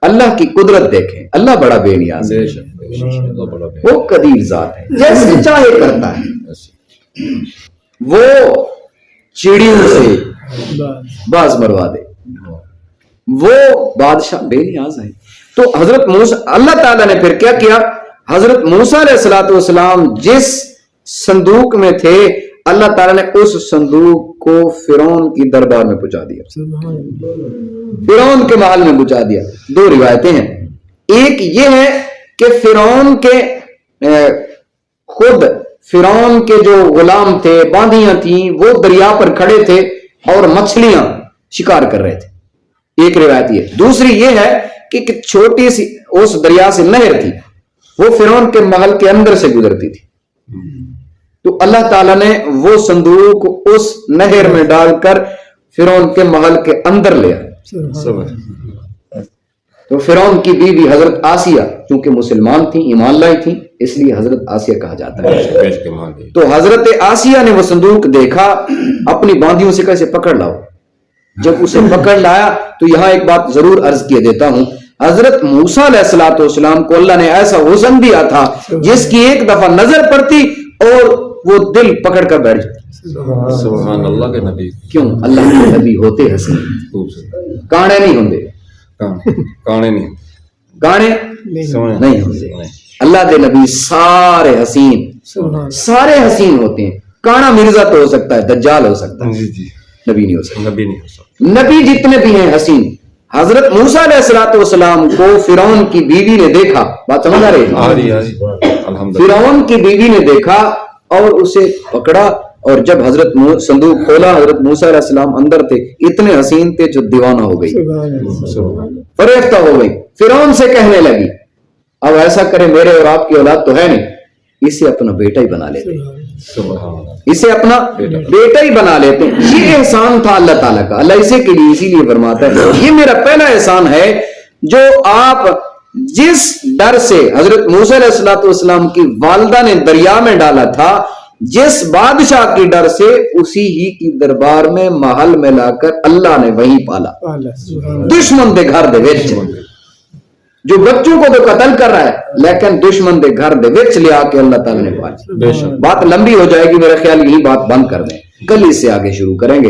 اللہ کی قدرت دیکھیں، اللہ بڑا بے نیاز ہے، وہ قدیر ذات ہے، جیسے چاہے کرتا ہے، وہ چڑیوں سے باز مروا دے، وہ بادشاہ بے نیاز ہے۔ تو حضرت موسیٰ، اللہ تعالیٰ نے پھر کیا کیا، حضرت موسیٰ علیہ السلام جس صندوق میں تھے، اللہ تعالیٰ نے اس صندوق کو فرعون کی دربار میں پہنچا دیا، فرعون کے محل میں پہنچا دیا۔ دو روایتیں ہیں، ایک یہ ہے کہ فرعون کے خود فرعون کے جو غلام تھے، باندیاں تھیں، وہ دریا پر کھڑے تھے اور مچھلیاں شکار کر رہے تھے، ایک روایت یہ۔ دوسری یہ ہے کہ چھوٹی سی اس دریا سے نہر تھی، وہ فرعون کے محل کے اندر سے گزرتی تھی، تو اللہ تعالیٰ نے وہ صندوق اس نہر میں ڈال کر فرعون کے محل کے اندر لیا۔ تو فرعون کی بیوی حضرت آسیہ چونکہ مسلمان تھیں، ایمان لائی تھیں، اس لیے حضرت آسیہ کہا جاتا ہے۔ تو حضرت آسیہ نے وہ صندوق دیکھا، اپنی باندیوں سے کیسے پکڑ لاؤ، جب اسے پکڑ لایا تو یہاں ایک بات ضرور عرض کیے دیتا ہوں، حضرت موسیٰ علیہ السلام کو اللہ نے ایسا حسن دیا تھا جس کی ایک دفعہ نظر پڑتی اور وہ دل پکڑ کر بیٹھ جاتا۔ سبحان اللہ کے نبی، کیوں؟ اللہ کے نبی ہوتے حسین، کانے نہیں ہوندے، کانے نہیں، گانے نہیں ہوتے، اللہ کے نبی سارے حسین، سارے حسین ہوتے ہیں۔ کانا مرزا تو ہو سکتا ہے، دجال ہو سکتا ہے، نبی نہیں ہو سکتا۔ نبی نہیں ہو سکتا۔ نبی جتنے بھی ہیں حسین۔ حضرت موسیٰ علیہ السلام کو فرعون کی بیوی نے دیکھا، بات سمجھ آ رہی ہے؟ فرعون کی بیوی نے دیکھا اور اسے پکڑا، اور جب حضرت صندوق کھولا، حضرت موسیٰ علیہ السلام اندر تھے، اتنے حسین تھے جو دیوانہ ہو گئی، فریفتہ ہو گئی، فرعون سے کہنے لگی اب ایسا کرے، میرے اور آپ کی اولاد تو ہے نہیں، اسے اپنا بیٹا ہی بنا لیتے، اسے اپنا بیٹا ہی بنا لیتے۔ یہ احسان تھا اللہ تعالیٰ کا، اللہ اسے کے لیے اسی لیے فرماتا ہے یہ میرا پہلا احسان ہے جو آپ جس ڈر سے حضرت موسیٰ علیہ السلام کی والدہ نے دریا میں ڈالا تھا، جس بادشاہ کی ڈر سے اسی ہی کی دربار میں محل میں لا کر اللہ نے وہی پالا، دشمن دے گھر دے وچ، جو بچوں کو تو قتل کر رہا ہے لیکن دشمن دے گھر دے وچ لے آ کے اللہ تعالیٰ نے پالا۔ بات لمبی ہو جائے گی، میرا خیال یہی بات بند کر دیں، کل اس سے آگے شروع کریں گے۔